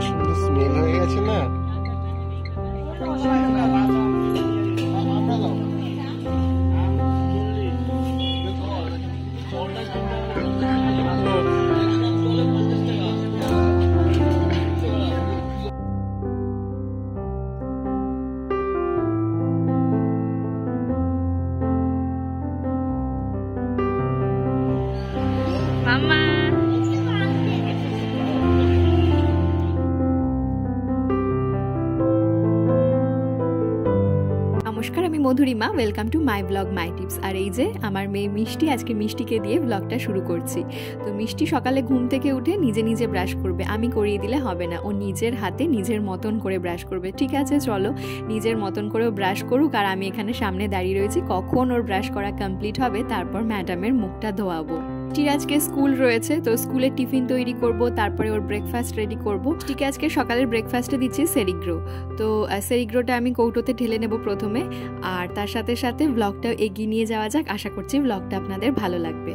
সুন্দর স্মেল হয়ে গেছে না। নমস্কার, আমি Madhurima. Welcome to my blog my tips. আর এই যে আমার মেয়ে মিষ্টি, আজকে মিষ্টিকে দিয়ে ব্লগটা শুরু করছি। তো মিষ্টি সকালে ঘুম থেকে উঠে নিজে নিজে ব্রাশ করবে, আমি করিয়ে দিলে হবে না। ও নিজের হাতে নিজের মতন করে ব্রাশ করবে। ঠিক আছে, চলো নিজের মতন করেও ব্রাশ করুক, আর আমি এখানে সামনে দাঁড়িয়ে রয়েছি। কখন ওর ব্রাশ করা কমপ্লিট হবে তারপর ম্যাডামের মুখটা ধোয়াবো। মিষ্টির আজকে স্কুল রয়েছে, তো স্কুলে টিফিন তৈরি করব, তারপরে ওর ব্রেকফাস্ট রেডি করব। ঠিক আজকে সকালের ব্রেকফাস্টে দিচ্ছি সেরিগ্রো। তো সেরিগ্রোটা আমি কৌটোতে ঢেলে নেব প্রথমে, আর তার সাথে সাথে ব্লগটাও এগিয়ে নিয়ে যাওয়া যাক। আশা করছি ব্লগটা আপনাদের ভালো লাগবে।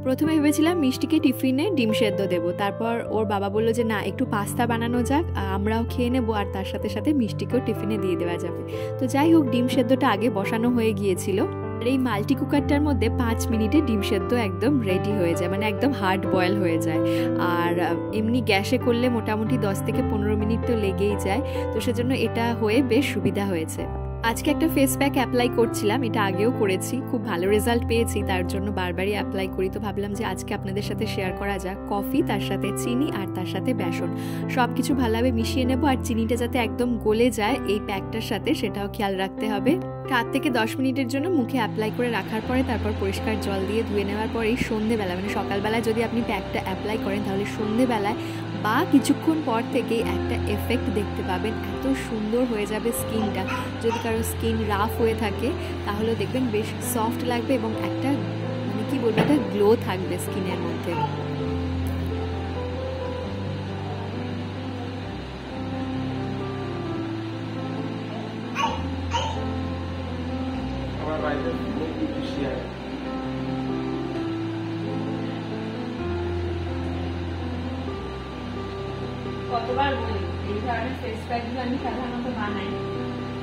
প্রথমে ভেবেছিলাম মিষ্টিকে টিফিনে ডিম সেদ্ধ দেবো, তারপর ওর বাবা বললো যে না, একটু পাস্তা বানানো যাক, আমরাও খেয়ে নেবো, আর তার সাথে সাথে মিষ্টিকেও টিফিনে দিয়ে দেওয়া যাবে। তো যাই হোক, ডিম সেদ্ধটা আগে বসানো হয়ে গিয়েছিল। আর এই মাল্টি কুকারটার মধ্যে 5 মিনিটে ডিম সেদ্ধ একদম রেডি হয়ে যায়, মানে একদম হার্ড বয়েল হয়ে যায়। আর এমনি গ্যাসে করলে মোটামুটি 10 থেকে 15 মিনিট তো লেগেই যায়, তো সেজন্য এটা হয়ে বেশ সুবিধা হয়েছে। আজকে একটা ফেস প্যাক অ্যাপ্লাই করছিলাম, এটা আগেও করেছি, খুব ভালো রেজাল্ট পেয়েছি, তার জন্য বারবারই অ্যাপ্লাই করি। তো ভাবলাম যে আজকে আপনাদের সাথে শেয়ার করা যাক। কফি, তার সাথে চিনি, আর তার সাথে বেসন সব কিছু ভালোভাবে মিশিয়ে নেব। আর চিনিটা যাতে একদম গলে যায় এই প্যাকটার সাথে, সেটাও খেয়াল রাখতে হবে। 7 থেকে 10 মিনিটের জন্য মুখে অ্যাপ্লাই করে রাখার পরে তারপর পরিষ্কার জল দিয়ে ধুয়ে নেওয়ার পরে সন্ধ্যেবেলা, মানে সকালবেলায় যদি আপনি প্যাকটা অ্যাপ্লাই করেন, তাহলে সন্ধ্যেবেলায় বা কিছুক্ষণ পর থেকেই একটা এফেক্ট দেখতে পাবেন। এত সুন্দর হয়ে যাবে স্কিনটা। যদি কারো স্কিন রাফ হয়ে থাকে তাহলেও দেখবেন বেশ সফট লাগবে, এবং একটা মানে কি বলবো, একটা গ্লো থাকবে স্কিনের মধ্যে। কতবার বলি এই ধরনের ফেস প্যাকগুলো আমি সাধারণত বানাই,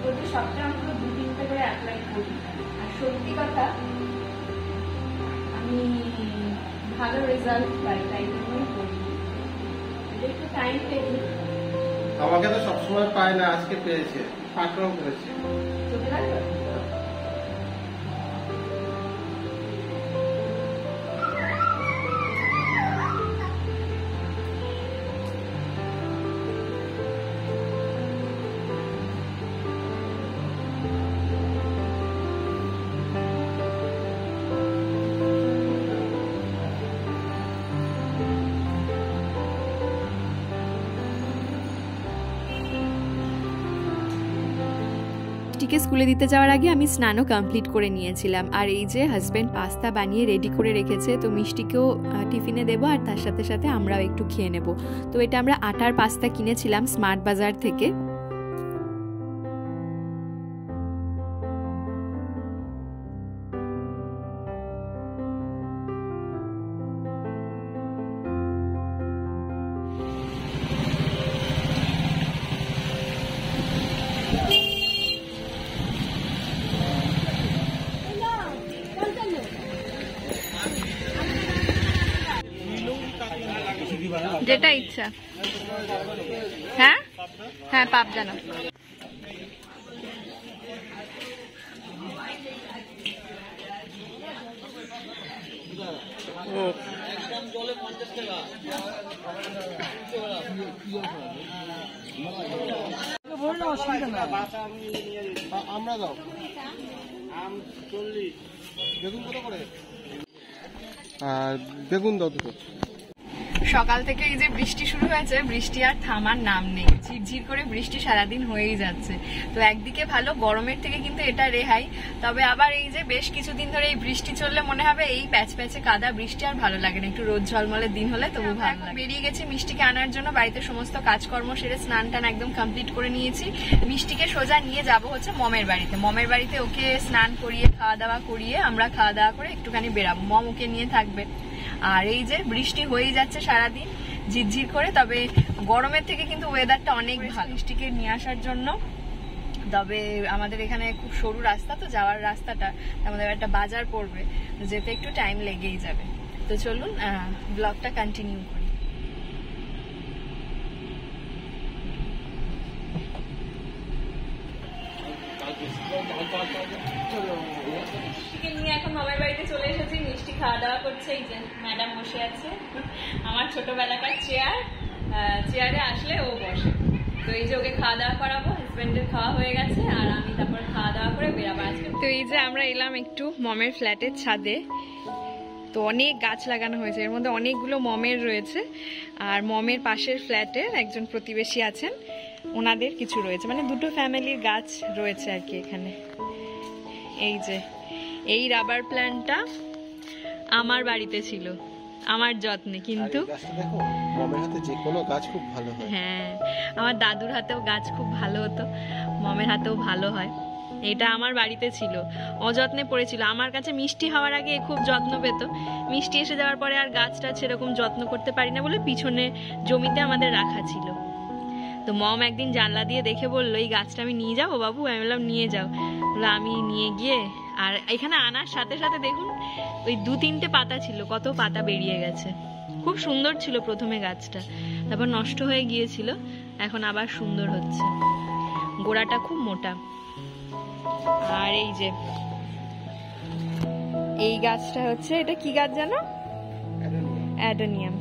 প্রতি সপ্তাহে অন্তত 2-3টা করে অ্যাপ্লাই করি। আর সত্যি কথা, আমি ভালো রেজাল্ট পাই, তাই জন্যই করি। একটু টাইম টেকিং। আমাকে তো সবসময় পায় না, আজকে পেয়েছে, ফাঁকরাও করেছে। চোখে লাগবে। মিষ্টিকে স্কুলে দিতে যাওয়ার আগে আমি স্নানও কমপ্লিট করে নিয়েছিলাম। আর এই যে হাজব্যান্ড পাস্তা বানিয়ে রেডি করে রেখেছে, তো মিষ্টিকেও টিফিনে দেবো, আর তার সাথে সাথে আমরাও একটু খেয়ে নেব। তো এটা আমরা আটার পাস্তা কিনেছিলাম স্মার্ট বাজার থেকে। যেটা ইচ্ছা। হ্যাঁ হ্যাঁ, পাপ জানো। আমরা দাও আম 40, বেগুন কত করে? আর বেগুন দাও দুটো। সকাল থেকে এই যে বৃষ্টি শুরু হয়েছে, বৃষ্টি আর থামার নাম নেই, ঝিরঝির করে বৃষ্টি সারাদিন হয়েই যাচ্ছে। তো একদিকে ভালো, গরমের থেকে কিন্তু এটা রেহাই। তবে আবার এই যে বেশ কিছুদিন ধরে এই বৃষ্টি চললে মনে হবে এই প্যাচ প্যাচে কাদা বৃষ্টি আর ভালো লাগে না, একটু রোদ ঝলমলের দিন হলে তবু ভালো লাগে। বেরিয়ে গেছি মিষ্টিকে আনার জন্য, বাড়িতে সমস্ত কাজকর্ম সেরে স্নান টান একদম কমপ্লিট করে নিয়েছি। মিষ্টিকে সোজা নিয়ে যাব হচ্ছে মমের বাড়িতে। মমের বাড়িতে ওকে স্নান করিয়ে খাওয়া দাওয়া করিয়ে আমরা খাওয়া দাওয়া করে একটুখানি বেরাবো, মম ওকে নিয়ে থাকবে। আর এই যে বৃষ্টি হয়েই যাচ্ছে সারাদিন ঝিরঝির করে, তবে গরমের থেকে কিন্তু ওয়েদারটা অনেক ভালো মিষ্টিকে নিয়ে আসার জন্য। তবে আমাদের এখানে খুব সরু রাস্তা, তো যাওয়ার রাস্তাটা আমাদের একটা বাজার পড়বে, যেতে একটু টাইম লেগেই যাবে। তো চলুন ব্লগটা কন্টিনিউ করি। মিষ্টিকে নিয়ে এখন মামার বাড়িতে চলে এসেছি। মিষ্টি খাওয়া দাওয়া করছে, এই যে ম্যাডাম বসে আছে, আমার ছোটবেলাকার চেয়ারে আসলে ও বসে। তো এই যে ওকে খাওয়া দাওয়া করাবো, হাজবেন্ডের খাওয়া হয়ে গেছে আর আমি তারপর খাওয়া দাওয়া করে বেরাবো আজকে। তো এই যে আমরা এলাম একটু মমের ফ্ল্যাটের ছাদে। তো অনেক গাছ লাগানো হয়েছে, এর মধ্যে অনেকগুলো মমের রয়েছে। আর মমের পাশের ফ্ল্যাটের একজন প্রতিবেশী আছেন, ওনাদের কিছু রয়েছে, মানে দুটো ফ্যামিলির গাছ রয়েছে আর কি এখানে। এই যে এই রাবার প্ল্যান্টটা আমার বাড়িতে ছিল, আমার যত্নে, কিন্তু মমের হাতে যে কোনো গাছ খুব ভালো হয়। হ্যাঁ, আমার দাদুর হাতেও গাছ খুব ভালো হতো, মমের হাতেও ভালো হয়। এটা আমার বাড়িতে ছিল, অযত্নে পড়েছিল। আমার কাছে মিষ্টি হওয়ার আগে খুব যত্ন পেত, মিষ্টি এসে যাওয়ার পরে আর গাছটা সেরকম যত্ন করতে পারি না বলে পিছনে জমিতে আমাদের রাখা ছিল। তো মম একদিন জানলা দিয়ে দেখে বললো, এই গাছটা আমি নিয়ে যাবো বাবু? আমি বললাম নিয়ে যাও। বললো আমি নিয়ে গিয়ে, আর এখানে আনার সাথে সাথে দেখুন ওই 2-3টে পাতা ছিল, কত পাতা বেরিয়ে গেছে। খুব সুন্দর ছিল প্রথমে গাছটা, তারপর নষ্ট হয়ে গিয়েছিল, এখন আবার সুন্দর হচ্ছে। গোড়াটা খুব মোটা। আর এই যে এই গাছটা হচ্ছে, এটা কি গাছ জানো? অ্যাডোনিয়াম।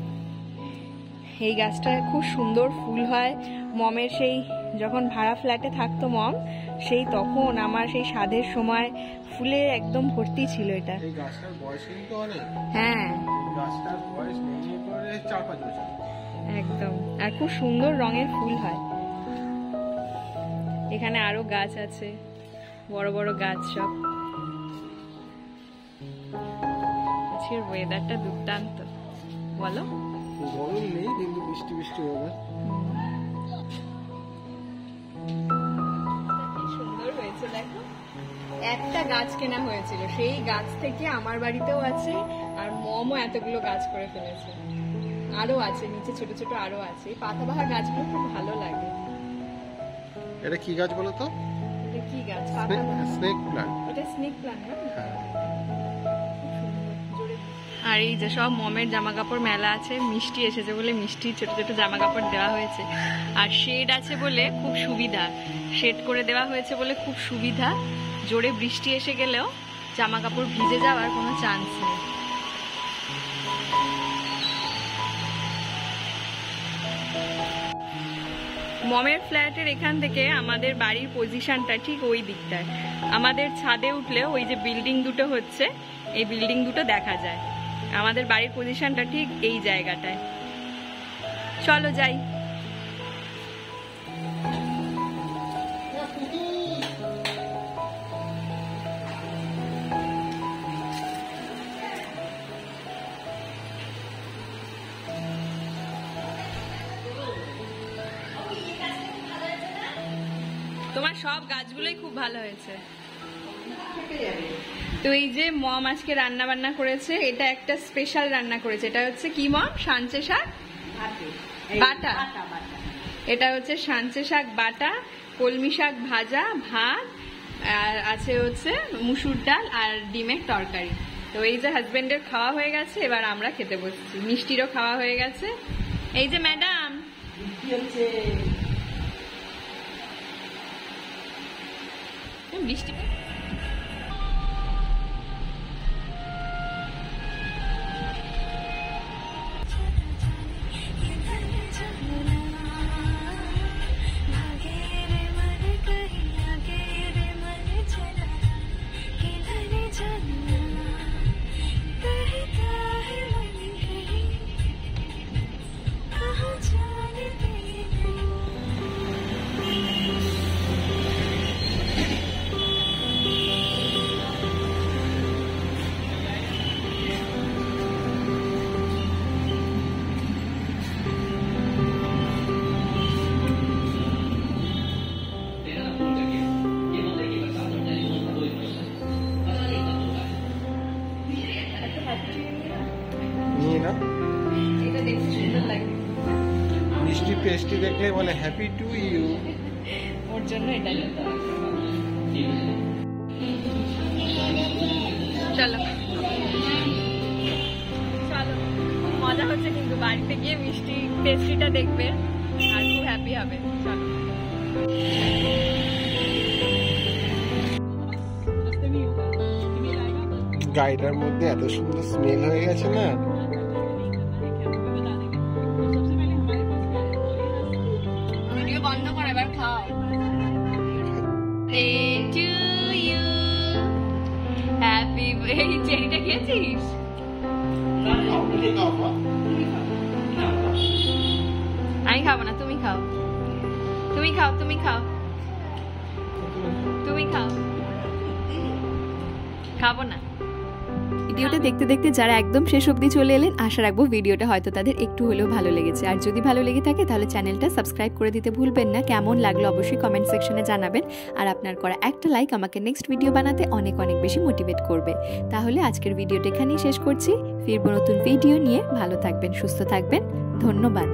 এই গাছটা খুব সুন্দর ফুল হয়। মমের সেই যখন ভাড়া ফ্ল্যাটে থাকতো মম, সেই তখন আমার সেই স্বাদের সময় ফুলে একদম ভর্তি ছিল এটা। এই গাছটার বয়স কিন্তু অনেক। হ্যাঁ, গাছটার বয়স মিনিমাম করে 4-5 বছর একদম। আর খুব সুন্দর রঙের ফুল হয়। এখানে আরো গাছ আছে, বড় বড় গাছ সব। আজকের ওয়েদারটা দুর্দান্ত, বলো? গরম নেই কিন্তু বৃষ্টি বৃষ্টি হবে। সুন্দর হয়েছে দেখো। একটা গাছ কেনা হয়েছিল, সেই গাছ থেকে আমার বাড়িতেও আছে, আর মমও এতগুলো গাছ করে ফেলেছে। আরো আছে নিচে ছোট ছোট, আরো আছে। এই পাতাবাহার গাছগুলো খুব ভালো লাগে। এটা কি গাছ বলো তো? এটা কি গাছ? Snake plant. এটা স্নেক প্ল্যান্ট না? আর এই যে সব মমের জামা কাপড় মেলা আছে, মিষ্টি এসেছে বলে মিষ্টি ছোট ছোট জামা কাপড় দেওয়া হয়েছে। আর শেড আছে বলে খুব সুবিধা, শেড করে দেওয়া হয়েছে বলে খুব সুবিধা। জোরে বৃষ্টি এসে গেলেও জামা কাপড় ভিজে যাওয়ার কোনো চান্স নেই। মমের ফ্ল্যাটের এখান থেকে আমাদের বাড়ির পজিশনটা ঠিক ওই দিকটায়। আমাদের ছাদে উঠলে ওই যে বিল্ডিং দুটো হচ্ছে, এই বিল্ডিং দুটো দেখা যায়। আমাদের বাড়ির পজিশনটা ঠিক এই জায়গাটায়। চলো যাই। তোমার সব গাছগুলোই খুব ভালো হয়েছে। তো এই যে মম আজকে রান্না বান্না করেছে, এটা একটা স্পেশাল রান্না করেছে। এটা হচ্ছে কি মম? সাঞ্চে শাক বাটা। এটা হচ্ছে সাঞ্চে শাক বাটা, কলমি শাক ভাজা, ভাত, আর আছে হচ্ছে মুসুর ডাল আর ডিমের তরকারি। তো এই যে হাজবেন্ডের খাওয়া হয়ে গেছে, এবার আমরা খেতে বসছি। মিষ্টিরও খাওয়া হয়ে গেছে। এই যে ম্যাডাম বৃষ্টি মিষ্টি দেখলে বলে হ্যাপি টু ইউ। ওর জন্য এটাই হতো। চলো চলো, খুব মজা হচ্ছে কিন্তু বাড়িতে গিয়ে মিষ্টি পেস্ট্রিটা দেখবে আর খুব হ্যাপি হবে। চলো গাড়িটার মধ্যে এত সুন্দর স্মেল হয়ে গেছে না। ভিডিও বন্ধ করে এবার খাও। হ্যাপি, এই চেরিটা খেয়েছিস? আমি খাবো না, তুমি খাও, তুমি খাও, তুমি খাও, তুমি খাও। খাবো না। ভিডিওটা দেখতে দেখতে যারা একদম শেষ অবধি চলে এলেন, আশা রাখবো ভিডিওটা হয়তো তাদের একটু হলেও ভালো লেগেছে। আর যদি ভালো লেগে থাকে তাহলে চ্যানেলটা সাবস্ক্রাইব করে দিতে ভুলবেন না। কেমন লাগলো অবশ্যই কমেন্ট সেকশনে জানাবেন। আর আপনার করা একটা লাইক আমাকে নেক্সট ভিডিও বানাতে অনেক অনেক বেশি মোটিভেট করবে। তাহলে আজকের ভিডিওটা এখানেই শেষ করছি। ফিরবো নতুন ভিডিও নিয়ে। ভালো থাকবেন, সুস্থ থাকবেন। ধন্যবাদ।